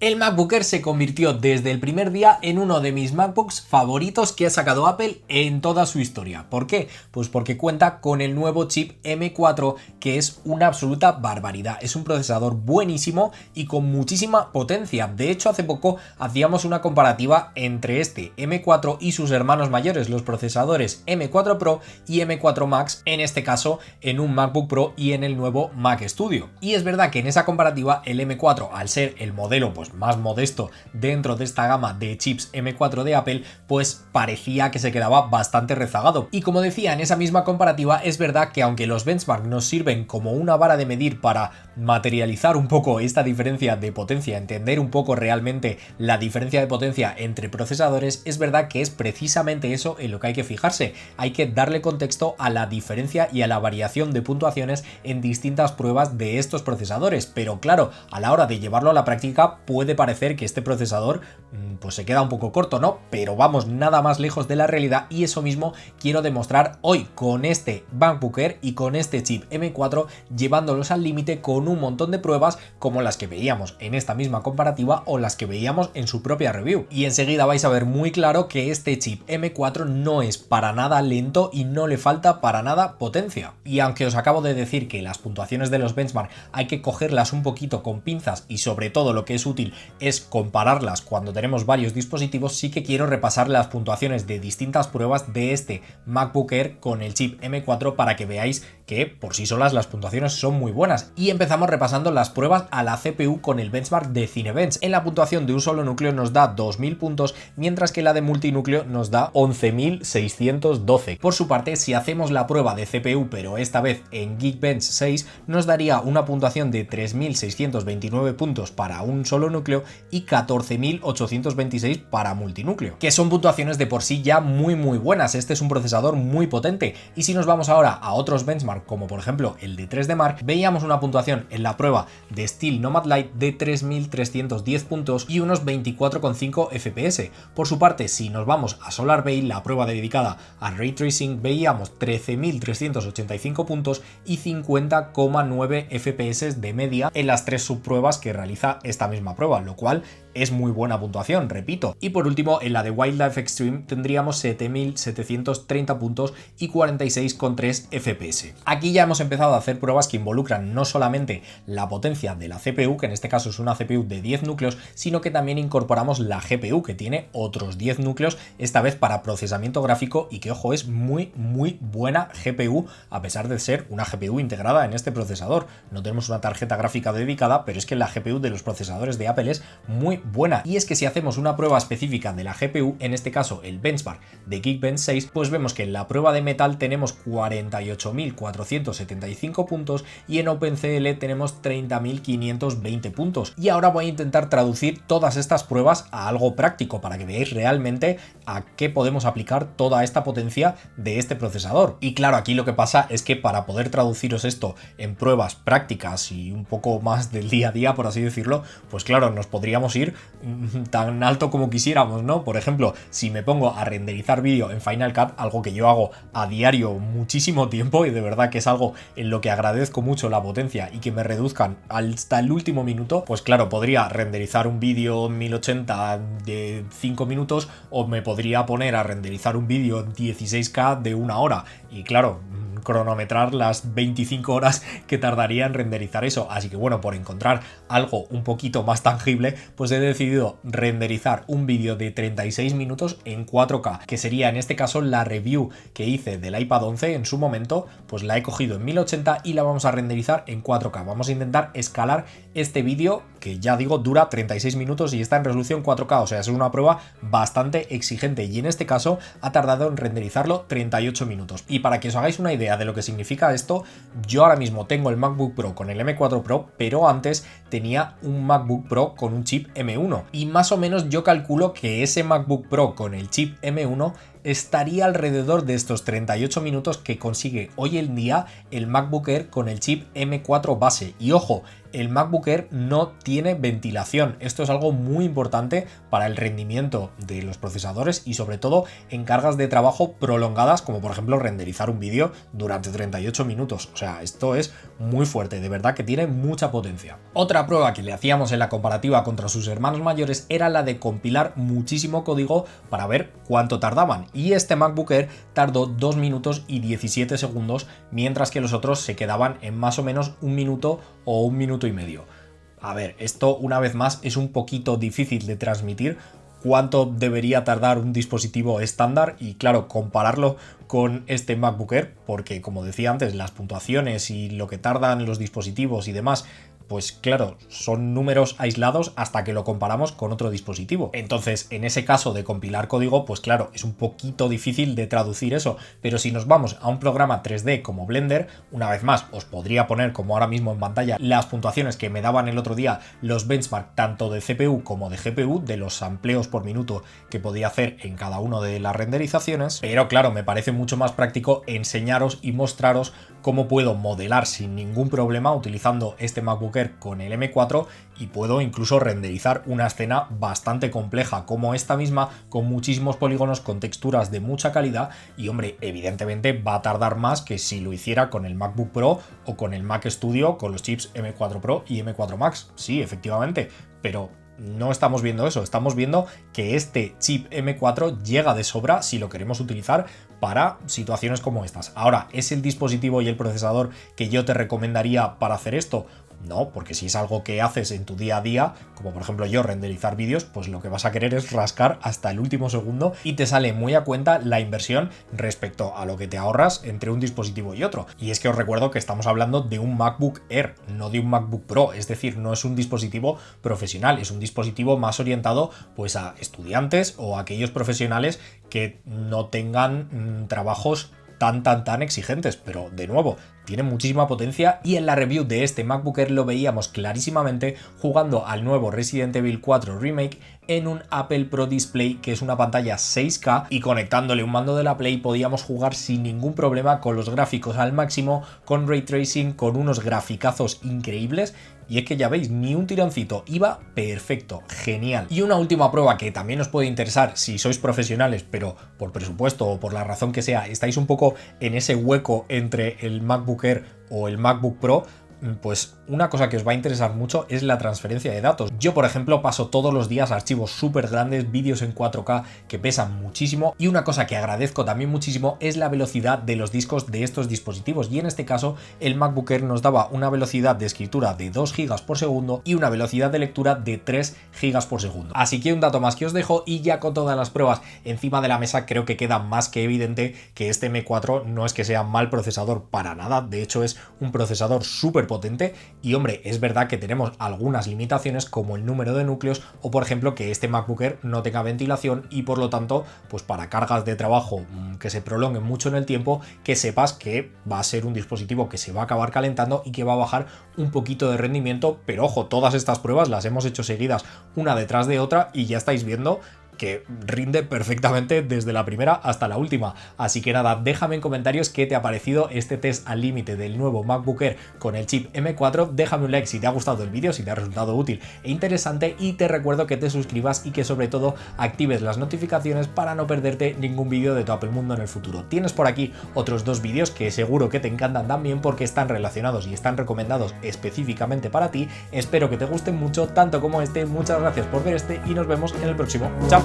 El MacBook Air se convirtió desde el primer día en uno de mis MacBooks favoritos que ha sacado Apple en toda su historia. ¿Por qué? Pues porque cuenta con el nuevo chip M4, que es una absoluta barbaridad. Es un procesador buenísimo y con muchísima potencia. De hecho, hace poco hacíamos una comparativa entre este M4 y sus hermanos mayores, los procesadores M4 Pro y M4 Max, en este caso en un MacBook Pro y en el nuevo Mac Studio. Y es verdad que en esa comparativa el M4, al ser el modelo más modesto dentro de esta gama de chips M4 de Apple, pues parecía que se quedaba bastante rezagado. Y como decía en esa misma comparativa, es verdad que aunque los benchmark nos sirven como una vara de medir para materializar un poco esta diferencia de potencia, entender un poco realmente la diferencia de potencia entre procesadores, es verdad que es precisamente eso en lo que hay que fijarse. Hay que darle contexto a la diferencia y a la variación de puntuaciones en distintas pruebas de estos procesadores, pero claro, a la hora de llevarlo a la práctica puede parecer que este procesador pues se queda un poco corto, ¿no? Pero vamos nada más lejos de la realidad y eso mismo quiero demostrar hoy con este MacBook Air y con este chip M4, llevándolos al límite con un montón de pruebas como las que veíamos en esta misma comparativa o las que veíamos en su propia review. Y enseguida vais a ver muy claro que este chip M4 no es para nada lento y no le falta para nada potencia. Y aunque os acabo de decir que las puntuaciones de los benchmark hay que cogerlas un poquito con pinzas y sobre todo lo que es útil es compararlas cuando tenemos varios dispositivos, sí que quiero repasar las puntuaciones de distintas pruebas de este MacBook Air con el chip M4 para que veáis que por sí solas las puntuaciones son muy buenas. Y empezamos repasando las pruebas a la CPU con el benchmark de Cinebench. En la puntuación de un solo núcleo nos da 2000 puntos, mientras que la de multinúcleo nos da 11.612. Por su parte, si hacemos la prueba de CPU, pero esta vez en Geekbench 6, nos daría una puntuación de 3.629 puntos para un solo núcleo y 14.826 para multinúcleo, que son puntuaciones de por sí ya muy buenas. Este es un procesador muy potente. Y si nos vamos ahora a otros benchmark, como por ejemplo el de 3D Mark, veíamos una puntuación en la prueba de Steel Nomad Lite de 3.310 puntos y unos 24,5 FPS. Por su parte, si nos vamos a SolarBay, la prueba dedicada a Ray Tracing, veíamos 13.385 puntos y 50,9 FPS de media en las tres subpruebas que realiza esta misma prueba, lo cual es muy buena puntuación, repito. Y por último, en la de Wildlife Extreme tendríamos 7.730 puntos y 46,3 FPS. Aquí ya hemos empezado a hacer pruebas que involucran no solamente la potencia de la CPU, que en este caso es una CPU de 10 núcleos, sino que también incorporamos la GPU, que tiene otros 10 núcleos, esta vez para procesamiento gráfico, y que ojo, es muy buena GPU, a pesar de ser una GPU integrada en este procesador. No tenemos una tarjeta gráfica dedicada, pero es que la GPU de los procesadores de Apple es muy buena. Y es que si hacemos una prueba específica de la GPU, en este caso el benchmark de Geekbench 6, pues vemos que en la prueba de Metal tenemos 48.475 puntos y en OpenCL tenemos 30.520 puntos. Y ahora voy a intentar traducir todas estas pruebas a algo práctico para que veáis realmente a qué podemos aplicar toda esta potencia de este procesador. Y claro, aquí lo que pasa es que para poder traduciros esto en pruebas prácticas y un poco más del día a día, por así decirlo, pues claro, nos podríamos ir tan alto como quisiéramos, ¿no? Por ejemplo, si me pongo a renderizar vídeo en Final Cut, algo que yo hago a diario muchísimo tiempo y de verdad que es algo en lo que agradezco mucho la potencia y que me reduzcan hasta el último minuto, pues claro, podría renderizar un vídeo en 1080 de 5 minutos o me podría poner a renderizar un vídeo en 16K de 1 hora y claro, cronometrar las 25 horas que tardaría en renderizar eso. Así que bueno, por encontrar algo un poquito más tangible, pues he decidido renderizar un vídeo de 36 minutos en 4K, que sería en este caso la review que hice del iPad 11 en su momento, pues la he cogido en 1080 y la vamos a renderizar en 4K. Vamos a intentar escalar este vídeo, que ya digo dura 36 minutos y está en resolución 4K, o sea, es una prueba bastante exigente y en este caso ha tardado en renderizarlo 38 minutos. Y para que os hagáis una idea de lo que significa esto, yo ahora mismo tengo el MacBook Pro con el M4 Pro, pero antes tenía un MacBook Pro con un chip M1 y más o menos yo calculo que ese MacBook Pro con el chip M1 estaría alrededor de estos 38 minutos que consigue hoy en día el MacBook Air con el chip M4 base. Y ojo, el MacBook Air no tiene ventilación. Esto es algo muy importante para el rendimiento de los procesadores y sobre todo en cargas de trabajo prolongadas, como por ejemplo renderizar un vídeo durante 38 minutos. O sea, esto es muy fuerte, de verdad que tiene mucha potencia. Otra prueba que le hacíamos en la comparativa contra sus hermanos mayores era la de compilar muchísimo código para ver cuánto tardaban. Y este MacBook Air tardó 2 minutos y 17 segundos, mientras que los otros se quedaban en más o menos 1 minuto o 1 minuto y medio. A ver, esto una vez más es un poquito difícil de transmitir cuánto debería tardar un dispositivo estándar y claro, compararlo con este MacBook Air, porque como decía antes, las puntuaciones y lo que tardan los dispositivos y demás, pues claro, son números aislados hasta que lo comparamos con otro dispositivo. Entonces, en ese caso de compilar código, pues claro, es un poquito difícil de traducir eso, pero si nos vamos a un programa 3D como Blender, una vez más, os podría poner como ahora mismo en pantalla las puntuaciones que me daban el otro día los benchmark tanto de CPU como de GPU, de los sampleos por minuto que podía hacer en cada una de las renderizaciones, pero claro, me parece mucho más práctico enseñaros y mostraros cómo puedo modelar sin ningún problema utilizando este MacBook Air con el M4 y puedo incluso renderizar una escena bastante compleja como esta misma, con muchísimos polígonos, con texturas de mucha calidad y hombre, evidentemente va a tardar más que si lo hiciera con el MacBook Pro o con el Mac Studio con los chips M4 Pro y M4 Max, sí, efectivamente, pero no estamos viendo eso, estamos viendo que este chip M4 llega de sobra si lo queremos utilizar para situaciones como estas. Ahora, ¿es el dispositivo y el procesador que yo te recomendaría para hacer esto? No, porque si es algo que haces en tu día a día, como por ejemplo yo renderizar vídeos, pues lo que vas a querer es rascar hasta el último segundo y te sale muy a cuenta la inversión respecto a lo que te ahorras entre un dispositivo y otro. Y es que os recuerdo que estamos hablando de un MacBook Air, no de un MacBook Pro, es decir, no es un dispositivo profesional, es un dispositivo más orientado pues a estudiantes o a aquellos profesionales que no tengan trabajos tan exigentes, pero de nuevo, tiene muchísima potencia y en la review de este MacBook Air lo veíamos clarísimamente jugando al nuevo Resident Evil 4 Remake en un Apple Pro Display, que es una pantalla 6K, y conectándole un mando de la Play podíamos jugar sin ningún problema con los gráficos al máximo, con Ray Tracing, con unos graficazos increíbles. Y es que ya veis, ni un tironcito, iba perfecto, genial. Y una última prueba que también os puede interesar si sois profesionales, pero por presupuesto o por la razón que sea, estáis un poco en ese hueco entre el MacBook Air o el MacBook Pro, pues una cosa que os va a interesar mucho es la transferencia de datos. Yo, por ejemplo, paso todos los días archivos súper grandes, vídeos en 4K que pesan muchísimo, y una cosa que agradezco también muchísimo es la velocidad de los discos de estos dispositivos, y en este caso el MacBook Air nos daba una velocidad de escritura de 2 GB por segundo y una velocidad de lectura de 3 GB por segundo. Así que un dato más que os dejo, y ya con todas las pruebas encima de la mesa, creo que queda más que evidente que este M4 no es que sea mal procesador para nada, de hecho es un procesador súper potente. Y hombre, es verdad que tenemos algunas limitaciones como el número de núcleos o por ejemplo que este MacBook Air no tenga ventilación y por lo tanto pues para cargas de trabajo que se prolonguen mucho en el tiempo, que sepas que va a ser un dispositivo que se va a acabar calentando y que va a bajar un poquito de rendimiento, pero ojo, todas estas pruebas las hemos hecho seguidas una detrás de otra y ya estáis viendo que rinde perfectamente desde la primera hasta la última. Así que nada, déjame en comentarios qué te ha parecido este test al límite del nuevo MacBook Air con el chip M4. Déjame un like si te ha gustado el vídeo, si te ha resultado útil e interesante, y te recuerdo que te suscribas y que sobre todo actives las notificaciones para no perderte ningún vídeo de tu Apple Mundo en el futuro. Tienes por aquí otros 2 vídeos que seguro que te encantan también porque están relacionados y están recomendados específicamente para ti. Espero que te gusten mucho, tanto como este. Muchas gracias por ver este y nos vemos en el próximo. ¡Chao!